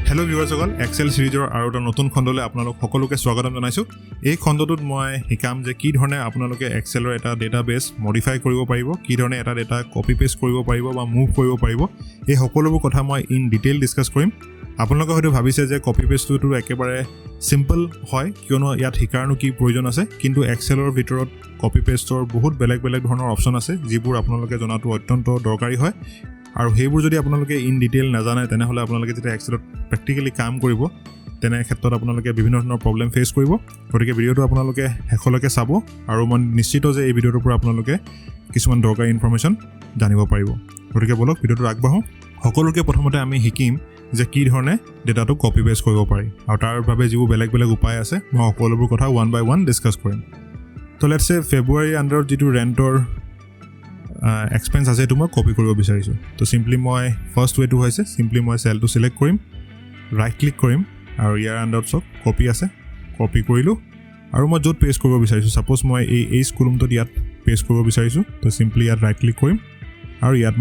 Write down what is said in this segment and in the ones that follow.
Hello' ভিউৱাৰসকল, Excel সিৰিজৰ আৰু এটা নতুন খণ্ডলৈ আপোনালোক সকলোকে স্বাগতম জনাইছোঁ। এই খণ্ডটোত মই শিকাম যে কি ধৰণে আপোনালোকে এক্সেলৰ এটা ডেটাবেছ মডিফাই কৰিব পাৰিব, কি ধৰণে এটা ডেটা কপি পেষ্ট কৰিব পাৰিব বা মুভ কৰিব পাৰিব। এই সকলোবোৰ কথা মই ইন ডিটেইল ডিছকাছ কৰিম। আপোনালোকে হয়তো ভাবিছে যে কপি পেষ্টটো একেবাৰে চিম্পল হয়, কিয়নো ইয়াত শিকাৰনো কি প্ৰয়োজন আছে, কিন্তু এক্সেলৰ ভিতৰত কপি পেষ্টৰ বহুত বেলেগ বেলেগ ধৰণৰ অপশ্যন আছে, যিবোৰ আপোনালোকে জনাটো অত্যন্ত দৰকাৰী হয়। আৰু সেইবোৰ যদি আপোনালোকে ইন ডিটেইল নাজানে, তেনেহ'লে আপোনালোকে যেতিয়া এক্সেলত প্ৰেক্টিকেলি কাম কৰিব, তেনে ক্ষেত্ৰত আপোনালোকে বিভিন্ন ধৰণৰ প্ৰব্লেম ফেচ কৰিব। গতিকে ভিডিঅ'টো আপোনালোকে শেষলৈকে চাব, আৰু মই নিশ্চিত যে এই ভিডিঅ'টোৰ পৰা আপোনালোকে কিছুমান দৰকাৰী ইনফৰমেশ্যন জানিব পাৰিব। গতিকে বলক ভিডিঅ'টো আগবাঢ়োঁ। সকলোকে প্ৰথমতে আমি শিকিম যে কি ধৰণে ডেটাটো কপি পেষ্ট কৰিব পাৰি, আৰু তাৰ বাবে যিবোৰ বেলেগ বেলেগ উপায় আছে, মই সকলোবোৰ কথা ওৱান বাই ওৱান ডিছকাছ কৰিম। তো লেটছ চে ফেব্ৰুৱাৰী আণ্ডাৰত যিটো ৰেণ্টৰ এক্সপেঞ্চ আছে সেইটো মই কপি কৰিব বিচাৰিছোঁ। তো চিম্পলি মই ফাৰ্ষ্ট ৱেটো হৈছে চিম্পলি মই চেলটো চিলেক্ট কৰিম, ৰাইট ক্লিক কৰিম, আৰু ইয়াৰ আণ্ডাৰত চব কপি আছে, কপি কৰিলোঁ। আৰু মই য'ত পেষ্ট কৰিব বিচাৰিছোঁ, ছাপ'জ মই এই কলমটোত ইয়াত পেষ্ট কৰিব বিচাৰিছোঁ, তো চিম্পলি ইয়াত ৰাইট ক্লিক কৰিম, আৰু ইয়াত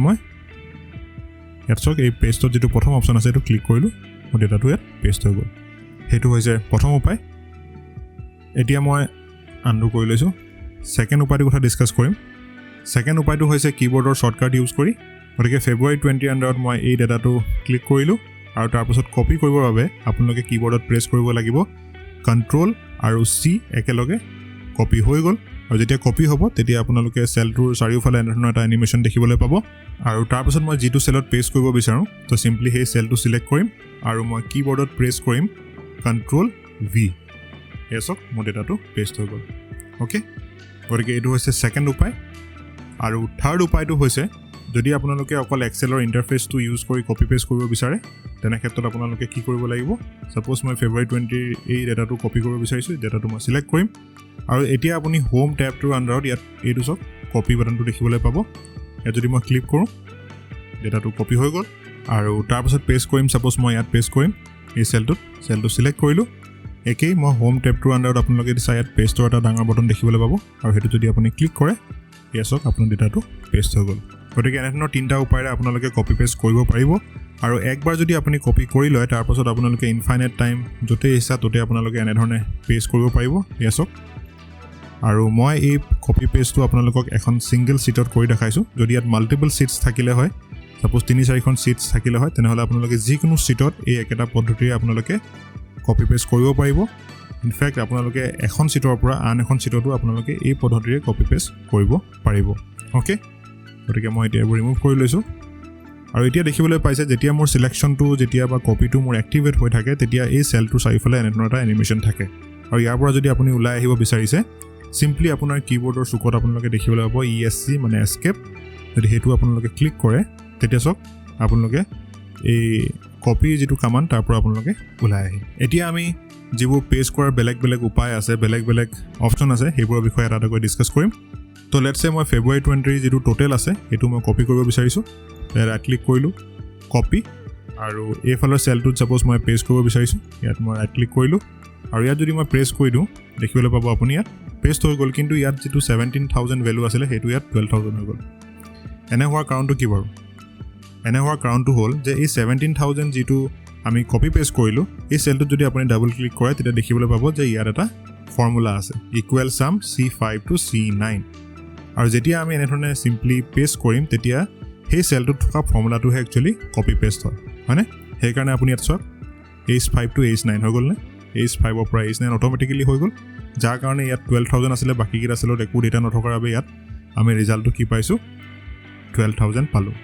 চাওক এই পেষ্টত যিটো প্ৰথম অপশ্যন আছে সেইটো ক্লিক কৰিলোঁ, মোৰ ডেটাটো ইয়াত পেষ্ট হৈ গ'ল। সেইটো হৈছে প্ৰথম উপায়। এতিয়া মই আনডু কৰি লৈছোঁ। ছেকেণ্ড উপায়টোৰ কথা ডিছকাছ কৰিম। ছেকেণ্ড উপায়টো হৈছে কীবৰ্ডৰ শ্বৰ্টকাট ইউজ কৰি। গতিকে ফেব্ৰুৱাৰী 20 আণ্ডাৰত মই এই ডেটাটো ক্লিক কৰিলোঁ, আৰু তাৰপাছত কপি কৰিবৰ বাবে আপোনালোকে কীবৰ্ডত প্ৰেছ কৰিব লাগিব কণ্ট্ৰল আৰু চি একেলগে। কপি হৈ গ'ল, আৰু যেতিয়া কপি হ'ব তেতিয়া আপোনালোকে চেলটোৰ চাৰিওফালে এনেধৰণৰ এটা এনিমেশ্যন দেখিবলৈ পাব। আৰু তাৰপাছত মই যিটো চেলত পেষ্ট কৰিব বিচাৰোঁ, তো চিম্পলি সেই চেলটো চিলেক্ট কৰিম, আৰু মই কীবৰ্ডত প্ৰেছ কৰিম কণ্ট্ৰল ভি। এয়া চাওক মোৰ ডেটাটো পেষ্ট হৈ গ'ল। অ'কে, গতিকে এইটো হৈছে ছেকেণ্ড উপায়। আৰু থাৰ্ড উপায়টো হৈছে, যদি আপোনালোকে অকল এক্সেলৰ ইণ্টাৰফেচটো ইউজ কৰি কপি পেষ্ট কৰিব বিচাৰে, তেনে ক্ষেত্ৰত আপোনালোকে কি কৰিব লাগিব। ছাপ'জ মই ফেব্ৰুৱাৰী 20 এই ডেটাটো কপি কৰিব বিচাৰিছোঁ, ডেটাটো মই চিলেক্ট কৰিম, আৰু এতিয়া আপুনি হোম টেবটোৰ আণ্ডাৰত ইয়াত এইটো চাওক কপি বাটনটো দেখিবলৈ পাব। ইয়াত যদি মই ক্লিক কৰোঁ, ডেটাটো কপি হৈ গ'ল, আৰু তাৰপাছত পেষ্ট কৰিম। ছাপ'জ মই ইয়াত পেষ্ট কৰিম এই চেলটো চিলেক্ট কৰিলোঁ। একেই মই হোম টেবটোৰ আণ্ডাৰত আপোনালোকে চাই ইয়াত পেষ্টৰ এটা ডাঙৰ বটন দেখিবলৈ পাব, আৰু সেইটো যদি আপুনি ক্লিক কৰে, এয়া চাওক আপোনাৰ ডেটাটো পেষ্ট হৈ গ'ল। গতিকে এনেধৰণৰ তিনিটা উপায়েৰে আপোনালোকে কপি পেষ্ট কৰিব পাৰিব। আৰু একবাৰ যদি আপুনি কপি কৰি লয়, তাৰপাছত আপোনালোকে ইনফাইনাইট টাইম য'তেই ইচ্ছা ত'তে আপোনালোকে এনেধৰণে পেষ্ট কৰিব পাৰিব। এয়া চাওক, আৰু মই এই কপি পেষ্টটো আপোনালোকক এখন ছিংগল ছিটত কৰি দেখাইছোঁ। যদি ইয়াত মাল্টিপল ছিটছ থাকিলে হয়, ছাপ'জ 3-4খন ছিটছ থাকিলে হয়, তেনেহ'লে আপোনালোকে যিকোনো ছিটত এই একেটা পদ্ধতিৰে আপোনালোকে কপি পেষ্ট কৰিব পাৰিব। ইনফেক্ট আপোনালোকে এখন ছিটৰ পৰা আন এখন ছিটতো আপোনালোকে এই পদ্ধতিৰে কপি পেষ্ট কৰিব পাৰিব। অ'কে, গতিকে মই এতিয়া এইবোৰ ৰিমুভ কৰি লৈছোঁ। আৰু এতিয়া দেখিবলৈ পাইছে, যেতিয়া মোৰ চিলেকশ্যনটো বা কপিটো মোৰ এক্টিভেট হৈ থাকে, তেতিয়া এই চেলটোৰ চাৰিওফালে এনেধৰণৰ এটা এনিমেশ্যন থাকে। আৰু ইয়াৰ পৰা যদি আপুনি ওলাই আহিব বিচাৰিছে, চিম্পলি আপোনাৰ কীবৰ্ডৰ চুকত আপোনালোকে দেখিবলৈ পাব ESC মানে এস্কেপ। যদি সেইটো আপোনালোকে ক্লিক কৰে, তেতিয়া চাওক আপোনালোকে এই কপিৰ যিটো কামাণ্ড তাৰ পৰা আপোনালোকে ওলাই আহে। এতিয়া আমি যিবোৰ পেষ্ট কৰাৰ বেলেগ বেলেগ উপায় আছে, বেলেগ বেলেগ অপশ্যন আছে, সেইবোৰৰ বিষয়ে এটা এটাকৈ ডিছকাছ কৰিম। তো লেটছ চে মই ফেব্ৰুৱাৰী 20 যিটো টোটেল আছে সেইটো মই কপি কৰিব বিচাৰিছোঁ। ৰাইট ক্লিক কৰিলোঁ, কপি, আৰু এইফালৰ চেলটোত ছাপ'জ মই পেষ্ট কৰিব বিচাৰিছোঁ, ইয়াত মই ৰাইট ক্লিক কৰিলোঁ, আৰু ইয়াত যদি মই প্ৰেছ কৰি দিওঁ, দেখিবলৈ পাব আপুনি ইয়াত পেষ্ট হৈ গ'ল। কিন্তু ইয়াত যিটো 17,000 ভেলু আছিলে সেইটো ইয়াত 12,000 হৈ গ'ল। এনে হোৱাৰ কাৰণটো কি বাৰু? এনে হোৱাৰ কাৰণটো হ'ল যে এই 17,000 যিটো আমি কপি পেষ্ট কৰিলোঁ, এই চেলটোত যদি আপুনি ডাবল ক্লিক কৰে, তেতিয়া দেখিবলৈ পাব যে ইয়াত এটা ফৰ্মুলা আছে, ইকুৱেল চাম C5 to C9। আৰু যেতিয়া আমি এনেধৰণে চিম্পলি পেষ্ট কৰিম, তেতিয়া সেই চেলটোত থকা ফৰ্মুলাটোহে একচুৱেলি কপি পেষ্ট হয়, হয়নে? সেইকাৰণে আপুনি ইয়াত চাওক H5 to H9 হৈ গ'লনে? H5ৰ পৰা H9 অট'মেটিকেলি হৈ গ'ল, যাৰ কাৰণে ইয়াত 12,000 আছিলে, বাকীকেইটা চেলত একো ডেটা নথকাৰ বাবে ইয়াত আমি ৰিজাল্টটো কি পাইছোঁ, 12,000 পালোঁ।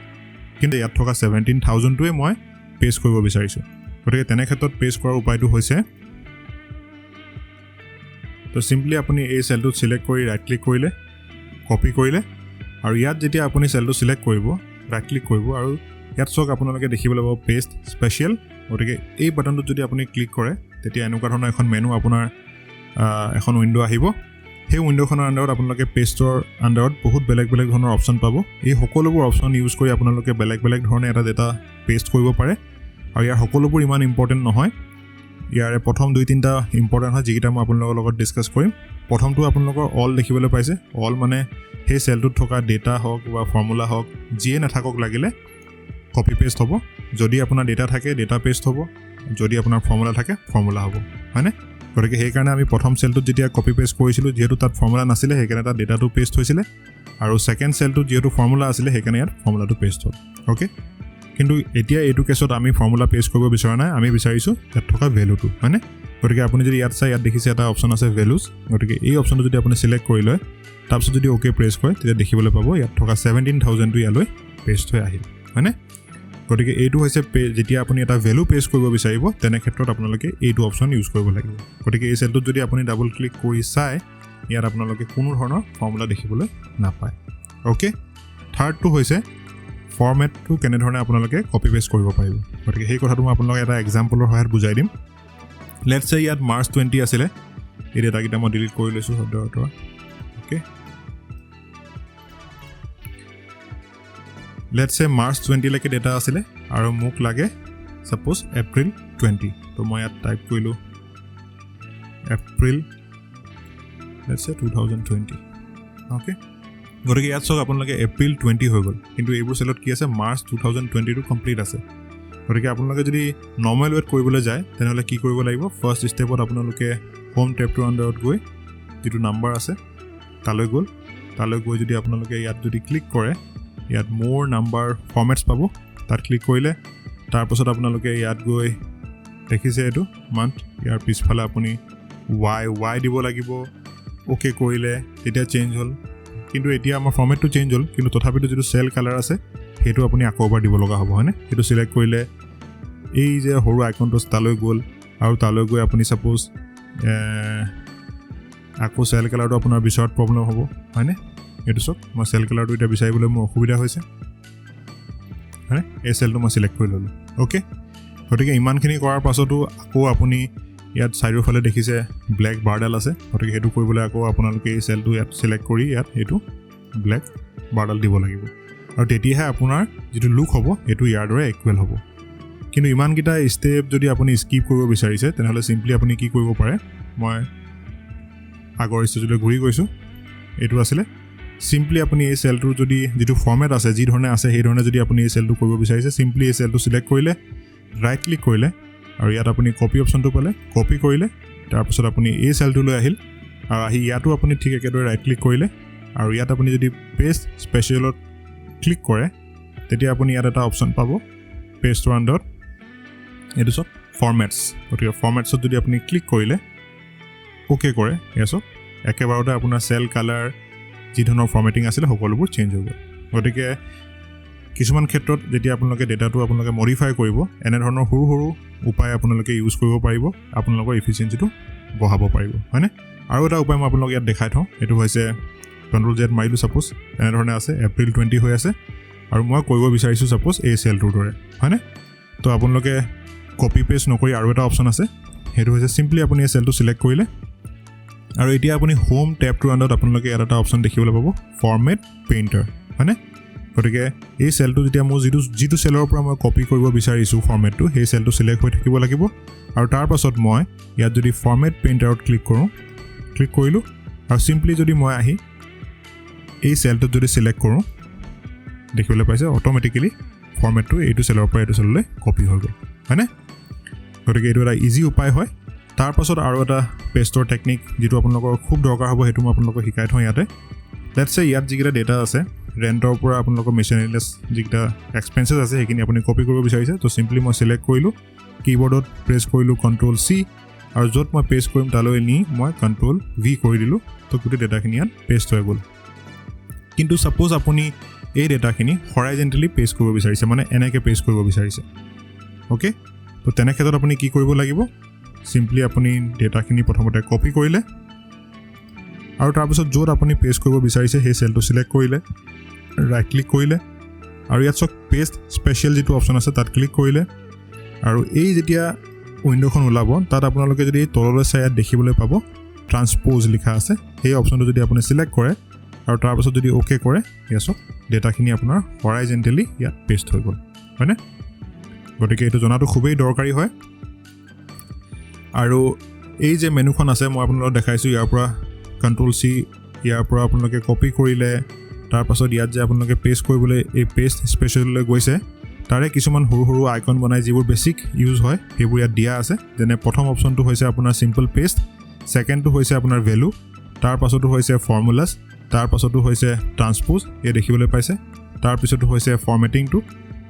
কিন্তু ইয়াত থকা 17,000টোৱে মই পেষ্ট কৰিব বিচাৰিছোঁ। গতিকে তেনে ক্ষেত্ৰত পেষ্ট কৰাৰ উপায়টো হৈছে, তো চিম্পলি আপুনি এই চেলটোত চিলেক্ট কৰি ৰাইট ক্লিক কৰিলে, কপি কৰিলে, আৰু ইয়াত যেতিয়া আপুনি চেলটো চিলেক্ট কৰিব, ৰাইট ক্লিক কৰিব, আৰু ইয়াত চাওক আপোনালোকে দেখিবলৈ পাব পেষ্ট স্পেচিয়েল। গতিকে এই বাটনটোত যদি আপুনি ক্লিক কৰে, তেতিয়া এনেকুৱা ধৰণৰ এখন মেনু আপোনাৰ এখন উইণ্ড' আহিব। সেই উইণ্ড'খনৰ আণ্ডাৰত আপোনালোকে পেষ্টৰ আণ্ডাৰত বহুত বেলেগ বেলেগ ধৰণৰ অপশ্যন পাব। এই সকলোবোৰ অপশ্যন ইউজ কৰি আপোনালোকে বেলেগ বেলেগ ধৰণে এটা ডেটা পেষ্ট কৰিব পাৰে, আৰু ইয়াৰ সকলোবোৰ ইমান ইম্পৰ্টেণ্ট নহয়। ইয়াৰে প্ৰথম 2-3টা ইম্পৰ্টেণ্ট হয়, যিকেইটা মই আপোনালোকৰ লগত ডিছকাছ কৰিম। প্ৰথমটো আপোনালোকৰ অল দেখিবলৈ পাইছে। অল মানে সেই চেলটোত থকা ডেটা হওক বা ফৰ্মুলা হওক, যিয়ে নাথাকক লাগিলে কপি পেষ্ট হ'ব। যদি আপোনাৰ ডেটা থাকে, ডেটা পেষ্ট হ'ব। যদি আপোনাৰ ফৰ্মুলা থাকে ফৰ্মুলা হ'ব হয়নে গতিকে সেইকাৰণে আমি প্ৰথম চেলটোত যেতিয়া কপি পেষ্ট কৰিছিলোঁ যিহেতু তাত ফৰ্মুলা নাছিলে সেইকাৰণে তাত ডেটাটো পেষ্ট হৈছিলে আৰু ছেকেণ্ড চেলটোত যিহেতু ফৰ্মুলা আছিলে সেইকাৰণে ইয়াত ফৰ্মুলাটো পেষ্ট হ'ল অ'কে কিন্তু এতিয়া এইটো কেছত আমি ফৰ্মুলা পেষ্ট কৰিব বিচৰা নাই আমি বিচাৰিছোঁ ইয়াত থকা ভেলুটো হয়নে গতিকে আপুনি যদি ইয়াত চাই ইয়াত দেখিছে এটা অপশ্যন আছে ভেলুজ গতিকে এই অপশ্যনটো যদি আপুনি চিলেক্ট কৰি লয় তাৰপিছত যদি অ'কে প্ৰেছ কৰে তেতিয়া দেখিবলৈ পাব ইয়াত থকা 17,000টো ইয়ালৈ পেষ্ট হৈ আহিল হয়নে গতিকে এইটো হৈছে যেতিয়া আপুনি এটা ভেলু পেষ্ট কৰিব বিচাৰিব তেনে ক্ষেত্ৰত আপোনালোকে এইটো অপশ্যন ইউজ কৰিব লাগিব গতিকে এই চেলটোত যদি আপুনি ডাবল ক্লিক কৰি চাই ইয়াত আপোনালোকে কোনো ধৰণৰ ফৰ্মুলা দেখিবলৈ নাপায় অ'কে থাৰ্ডটো হৈছে ফৰ্মেটটো কেনেধৰণে আপোনালোকে কপি পেষ্ট কৰিব পাৰিব গতিকে সেই কথাটো মই আপোনালোকক এটা এক্সাম্পলৰ সহায়ত বুজাই দিম লেটছ চে ইয়াত মাৰ্চ 20 আছিলে এই ডেটাকেইটা মই ডিলিট কৰি লৈছোঁ সদ্যহতৰ অ'কে লেটছ চে মাৰ্চ 20 লৈকে ডেটা আছিলে আৰু মোক লাগে ছাপ'জ এপ্ৰিল 20 তো মই ইয়াত টাইপ কৰিলোঁ এপ্ৰিল লেটছ চে 2020 অ'কে গতিকে ইয়াত চাওক আপোনালোকে এপ্ৰিল 20 হৈ গ'ল কিন্তু এইবোৰ চেলত কি আছে মাৰ্চ 2020টো কমপ্লিট আছে গতিকে আপোনালোকে যদি নৰ্মেল ৱেট কৰিবলৈ যায় তেনেহ'লে কি কৰিব লাগিব ফাৰ্ষ্ট ষ্টেপত আপোনালোকে হোম টেবটোৰ আণ্ডাৰত গৈ যিটো নাম্বাৰ আছে তালৈ গৈ যদি আপোনালোকে ইয়াত যদি ক্লিক কৰে ইয়াত মোৰ নাম্বাৰ ফৰ্মেটছ পাব তাত ক্লিক কৰিলে তাৰপাছত আপোনালোকে ইয়াত গৈ দেখিছে এইটো মান্থ ইয়াৰ পিছফালে আপুনি ৱাই দিব লাগিব অ'কে কৰিলে তেতিয়া চেঞ্জ হ'ল কিন্তু এতিয়া আমাৰ ফৰ্মেটটো চেঞ্জ হ'ল কিন্তু তথাপিতো যিটো চেল কালাৰ আছে সেইটো আপুনি আকৌ এবাৰ দিব লগা হ'ব হয়নে সেইটো চিলেক্ট কৰিলে এই যে সৰু আইকনটো তালৈ গ'ল আৰু তালৈ গৈ আপুনি ছাপ'জ আকৌ চেল কালাৰটো আপোনাৰ বিচৰাত প্ৰব্লেম হ'ব হয়নে এইটো চাওক মই চেল কালাৰটো এতিয়া বিচাৰিবলৈ মোৰ অসুবিধা হৈছে হয়নে এই চেলটো মই চিলেক্ট কৰি ল'লোঁ অ'কে গতিকে ইমানখিনি কৰাৰ পাছতো আকৌ আপুনি ইয়াত চাৰিওফালে দেখিছে ব্লেক বাৰডাল আছে গতিকে সেইটো কৰিবলৈ আকৌ আপোনালোকে এই চেলটো ইয়াত চিলেক্ট কৰি ইয়াত এইটো ব্লেক বাৰডাল দিব লাগিব আৰু তেতিয়াহে আপোনাৰ যিটো লুক হ'ব সেইটো ইয়াৰ দৰে ইকুৱেল হ'ব কিন্তু ইমানকেইটা ষ্টেপ যদি আপুনি স্কিপ কৰিব বিচাৰিছে তেনেহ'লে চিম্পলি আপুনি কি কৰিব পাৰে মই আগৰ ষ্টেজলৈ ঘূৰি গৈছোঁ এইটো আছিলে চিম্পলি আপুনি এই চেলটোৰ যদি যিটো ফৰ্মেট আছে যি ধৰণে আছে সেই ধৰণে যদি আপুনি এই চেলটো কৰিব বিচাৰিছে চিম্পলি এই চেলটো চিলেক্ট কৰিলে ৰাইট ক্লিক কৰিলে আৰু ইয়াত আপুনি কপি অপশ্যনটো পালে কপি কৰিলে তাৰপিছত আপুনি এই চেলটোলৈ আহিল আৰু আহি ইয়াতো আপুনি ঠিক একেদৰে ৰাইট ক্লিক কৰিলে আৰু ইয়াত আপুনি যদি পেষ্ট স্পেচিয়েলত ক্লিক কৰে তেতিয়া আপুনি ইয়াত এটা অপশ্যন পাব পেষ্টৰ আণ্ডাৰত এইটো চাওক ফৰ্মেটছ গতিকে ফৰ্মেটছত যদি আপুনি ক্লিক কৰিলে অ'কে কৰে এয়া চাওক একেবাৰতে আপোনাৰ চেল কালাৰ যি ধৰণৰ ফৰ্মেটিং আছিলে সকলোবোৰ চেঞ্জ হৈ গ'ল গতিকে কিছুমান ক্ষেত্ৰত যেতিয়া আপোনালোকে ডেটাটো আপোনালোকে মডিফাই কৰিব এনেধৰণৰ সৰু সৰু উপায় আপোনালোকে ইউজ কৰিব পাৰিব আপোনালোকৰ ইফিচিয়েঞ্চিটো বঢ়াব পাৰিব হয়নে আৰু এটা উপায় মই আপোনালোকক ইয়াত দেখাই থওঁ এইটো হৈছে Ctrl Z মাৰিলোঁ ছাপ'জ এনেধৰণে আছে এপ্ৰিল 20 হৈ আছে আৰু মই কৰিব বিচাৰিছোঁ ছাপ'জ এই চেলটোৰ দৰে হয়নে তো আপোনালোকে কপি পেষ্ট নকৰি আৰু এটা অপশ্যন আছে সেইটো হৈছে চিম্পলি আপুনি এই চেলটো চিলেক্ট কৰিলে আৰু এতিয়া আপুনি হোম টেবটোৰ আণ্ডাৰত আপোনালোকে ইয়াত এটা অপশ্যন দেখিবলৈ পাব ফৰ্মেট পেইণ্টাৰ হয়নে গতিকে এই চেলটো যেতিয়া মোৰ যিটো চেলৰ পৰা মই কপি কৰিব বিচাৰিছোঁ ফৰ্মেটটো সেই চেলটো চিলেক্ট হৈ থাকিব লাগিব আৰু তাৰ পাছত মই ইয়াত যদি ফৰ্মেট পেইণ্টাৰত ক্লিক কৰিলোঁ আৰু চিম্পলি যদি মই আহি এই চেলটোত যদি চিলেক্ট কৰোঁ দেখিবলৈ পাইছে অট'মেটিকেলি ফৰ্মেটটো এইটো চেলৰ পৰা এইটো চেললৈ কপি হৈ গ'ল হয়নে গতিকে এইটো এটা ইজি উপায় হয় তাৰ পাছত আৰু এটা পেষ্টৰ টেকনিক যিটো আপোনালোকৰ খুব দৰকাৰ হ'ব সেইটো মই আপোনালোকক শিকাই থওঁ ইয়াতে লেটছ চে ইয়াত যিকেইটা ডেটা আছে ৰেণ্টৰ পৰা আপোনালোকৰ মেচিনেৰিলেছ যিকেইটা এক্সপেঞ্চেছ আছে সেইখিনি আপুনি কপি কৰিব বিচাৰিছে তো চিম্পলি মই চিলেক্ট কৰিলোঁ কীবৰ্ডত প্ৰেছ কৰিলোঁ Ctrl C আৰু য'ত মই পেষ্ট কৰিম তালৈ নি মই Ctrl V কৰি দিলোঁ তো গোটেই ডেটাখিনি ইয়াত পেষ্ট হৈ গ'ল কিন্তু ছাপ'জ আপুনি এই ডেটাখিনি হৰাইজেণ্টেলি পেষ্ট কৰিব বিচাৰিছে মানে এনেকৈ পেষ্ট কৰিব বিচাৰিছে অ'কে তো তেনে ক্ষেত্ৰত আপুনি কি কৰিব লাগিব চিম্পলি আপুনি ডেটাখিনি প্ৰথমতে কপি কৰিলে আৰু তাৰপিছত য'ত আপুনি পেষ্ট কৰিব বিচাৰিছে সেই চেলটো চিলেক্ট কৰিলে ৰাইট ক্লিক কৰিলে আৰু ইয়াত চাওক পেষ্ট স্পেচিয়েল যিটো অপশ্যন আছে তাত ক্লিক কৰিলে আৰু এই যেতিয়া উইণ্ড'খন ওলাব তাত আপোনালোকে যদি তললৈ চাই ইয়াত দেখিবলৈ পাব ট্ৰান্সপ'জ লিখা আছে সেই অপশ্যনটো যদি আপুনি চিলেক্ট কৰে আৰু তাৰপাছত যদি অ'কে কৰে ইয়াত চাওক ডেটাখিনি আপোনাৰ হৰাইজেণ্টেলি ইয়াত পেষ্ট হৈ গ'ল হয়নে গতিকে এইটো জনাটো খুবেই দৰকাৰী হয় আৰু এই যে মেনুখন আছে মই আপোনালোকক দেখাইছোঁ ইয়াৰ পৰা Ctrl C ইয়াৰ পৰা আপোনালোকে কপি কৰিলে তাৰপাছত ইয়াত যে আপোনালোকে পেষ্ট কৰিবলৈ এই পেষ্ট স্পেচিয়েললৈ গৈছে তাৰে কিছুমান সৰু সৰু আইকন বনাই যিবোৰ বেছিক ইউজ হয় সেইবোৰ ইয়াত দিয়া আছে যেনে প্ৰথম অপশ্যনটো হৈছে আপোনাৰ চিম্পল পেষ্ট ছেকেণ্ডটো হৈছে আপোনাৰ ভেলু তাৰ পাছতো হৈছে ফৰ্মুলাছ তাৰ পাছতো হৈছে ট্ৰান্সপ'জ এই দেখিবলৈ পাইছে তাৰ পিছতো হৈছে ফৰ্মেটিংটো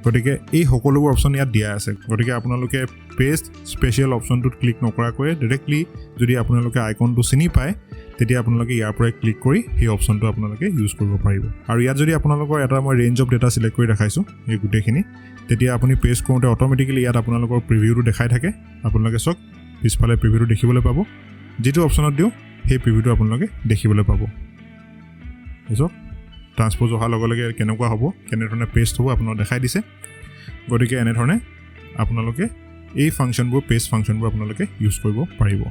গতিকে এই সকলোবোৰ অপশ্যন ইয়াত দিয়া আছে গতিকে আপোনালোকে পেষ্ট স্পেচিয়েল অপশ্যনটোত ক্লিক নকৰাকৈ ডাইৰেক্টলি যদি আপোনালোকে আইকনটো চিনি পায় তেতিয়া আপোনালোকে ইয়াৰ পৰাই ক্লিক কৰি সেই অপশ্যনটো আপোনালোকে ইউজ কৰিব পাৰিব আৰু ইয়াত যদি আপোনালোকৰ এটা মই ৰেঞ্জ অফ ডেটা চিলেক্ট কৰি দেখাইছোঁ এই গোটেইখিনি তেতিয়া আপুনি পেষ্ট কৰোঁতে অট'মেটিকেলি ইয়াত আপোনালোকৰ প্ৰিভিউটো দেখাই থাকে আপোনালোকে চাওক পিছফালে প্ৰিভিউটো দেখিবলৈ পাব যিটো অপশ্যনত দিওঁ সেই প্ৰিভিউটো আপোনালোকে দেখিবলৈ পাব চাওক ট্ৰান্সপ'জ অহাৰ লগে লগে কেনেকুৱা হ'ব কেনেধৰণে পেষ্ট হ'ব আপোনাক দেখাই দিছে গতিকে এনেধৰণে আপোনালোকে এই ফাংচনবোৰ পেষ্ট ফাংচনবোৰ আপোনালোকে ইউজ কৰিব পাৰিব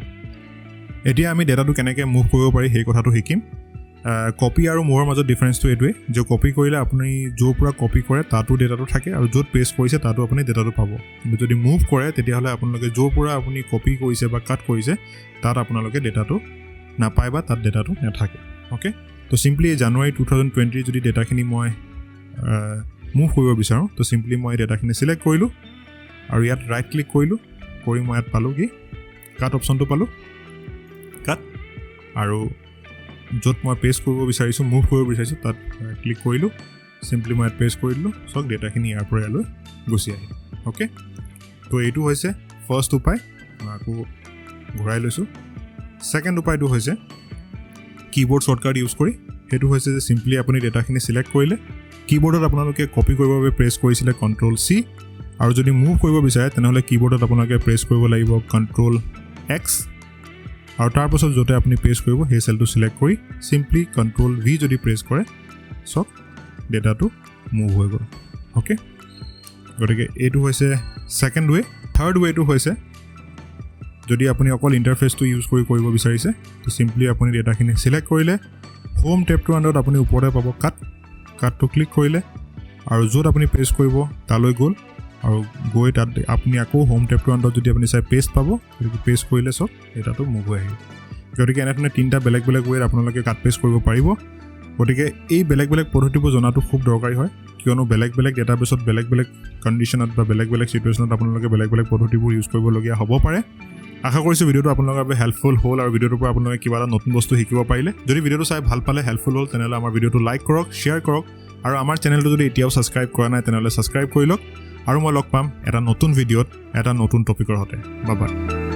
এতিয়া আমি ডেটাটো কেনেকৈ মুভ কৰিব পাৰি সেই কথাটো শিকিম কপি আৰু মুভৰ মাজত ডিফাৰেঞ্চটো এইটোৱে যে কপি কৰিলে আপুনি য'ৰ পৰা কপি কৰে তাতো ডেটাটো থাকে আৰু য'ত পেষ্ট কৰিছে তাতো আপুনি ডেটাটো পাব কিন্তু যদি মুভ কৰে তেতিয়াহ'লে আপোনালোকে য'ৰ পৰা আপুনি কপি কৰিছে বা কাট কৰিছে তাত আপোনালোকে ডেটাটো নাপায় বা তাত ডেটাটো নাথাকে অ'কে তো চিম্পলি জানুৱাৰী 2020 যদি ডেটাখিনি মই মুভ কৰিব বিচাৰোঁ তো চিম্পলি মই ডেটাখিনি চিলেক্ট কৰিলোঁ আৰু ইয়াত ৰাইট ক্লিক কৰিলোঁ কৰি মই ইয়াত পালোঁ কি কাট অপশ্যনটো পালোঁ কাট আৰু য'ত মই পেষ্ট কৰিব বিচাৰিছোঁ মুভ কৰিব বিচাৰিছোঁ তাত ক্লিক কৰিলোঁ চিম্পলি মই ইয়াত পেষ্ট কৰি দিলোঁ চব ডেটাখিনি ইয়াৰ পৰা ইয়ালৈ গুচি আহিল অ'কে তো এইটো হৈছে ফাৰ্ষ্ট উপায় মই আকৌ ঘূৰাই লৈছোঁ ছেকেণ্ড উপায়টো হৈছে কীবৰ্ড শ্বৰ্টকাট ইউজ কৰি সেইটো হৈছে যে চিম্পলি আপুনি ডেটাখিনি চিলেক্ট কৰিলে কীবৰ্ডত আপোনালোকে কপি কৰিবৰ বাবে প্ৰেছ কৰিছিলে Ctrl+C আৰু যদি মুভ কৰিব বিচাৰে তেনেহ'লে কীবৰ্ডত আপোনালোকে প্ৰেছ কৰিব লাগিব Ctrl+X আৰু তাৰপাছত য'তে আপুনি প্ৰেছ কৰিব সেই চেলটো চিলেক্ট কৰি চিম্পলি Ctrl+V যদি প্ৰেছ কৰে চব ডেটাটো মুভ হৈ গ'ল অ'কে গতিকে এইটো হৈছে ছেকেণ্ড ৱে থাৰ্ড ৱেটো হৈছে যদি আপুনি অকল ইণ্টাৰফেচটো ইউজ কৰি কৰিব বিচাৰিছে তো চিম্পলি আপুনি ডেটাখিনি চিলেক্ট কৰিলে হোম টেবটোৰ আণ্ডাৰত আপুনি ওপৰতে পাব কাটটো ক্লিক কৰিলে আৰু য'ত আপুনি প্ৰেছ কৰিব তালৈ গ'ল আৰু গৈ তাত আপুনি আকৌ হোম টেবটোৰ আণ্ডাৰত যদি আপুনি চাই পেষ্ট পাব গতিকে পেষ্ট কৰিলে চব ডেটাটো মুভ হৈ আহিব গতিকে এনেধৰণে তিনিটা বেলেগ বেলেগ ৱেত আপোনালোকে কাট পেষ্ট কৰিব পাৰিব গতিকে এই বেলেগ বেলেগ পদ্ধতিবোৰ জনাটো খুব দৰকাৰী হয় কিয়নো বেলেগ বেলেগ ডেটাবেছত বেলেগ বেলেগ কণ্ডিশ্যনত বা বেলেগ বেলেগ চিটুৱেশ্যনত আপোনালোকে বেলেগ বেলেগ পদ্ধতিবোৰ ইউজ কৰিবলগীয়া হ'ব পাৰে আশা কৰিছোঁ ভিডিঅ'টো আপোনালোকৰ বাবে হেল্পফুল হ'ল আৰু ভিডিঅ'টোৰ পৰা আপোনালোকে কিবা এটা নতুন বস্তু শিকিব পাৰিলে যদি ভিডিঅ'টো চাই ভাল পালে হেল্পফুল হ'ল তেনেহ'লে আমাৰ ভিডিঅ'টো লাইক কৰক শ্বেয়াৰ কৰক আৰু আমাৰ চেনেলটো যদি এতিয়াও ছাবস্ক্ৰাইব কৰা নাই তেনেহ'লে ছাবস্ক্ৰাইব কৰি লওক আৰু মই লগ পাম এটা নতুন ভিডিঅ'ত এটা নতুন টপিকৰ সৈতে বাই বাই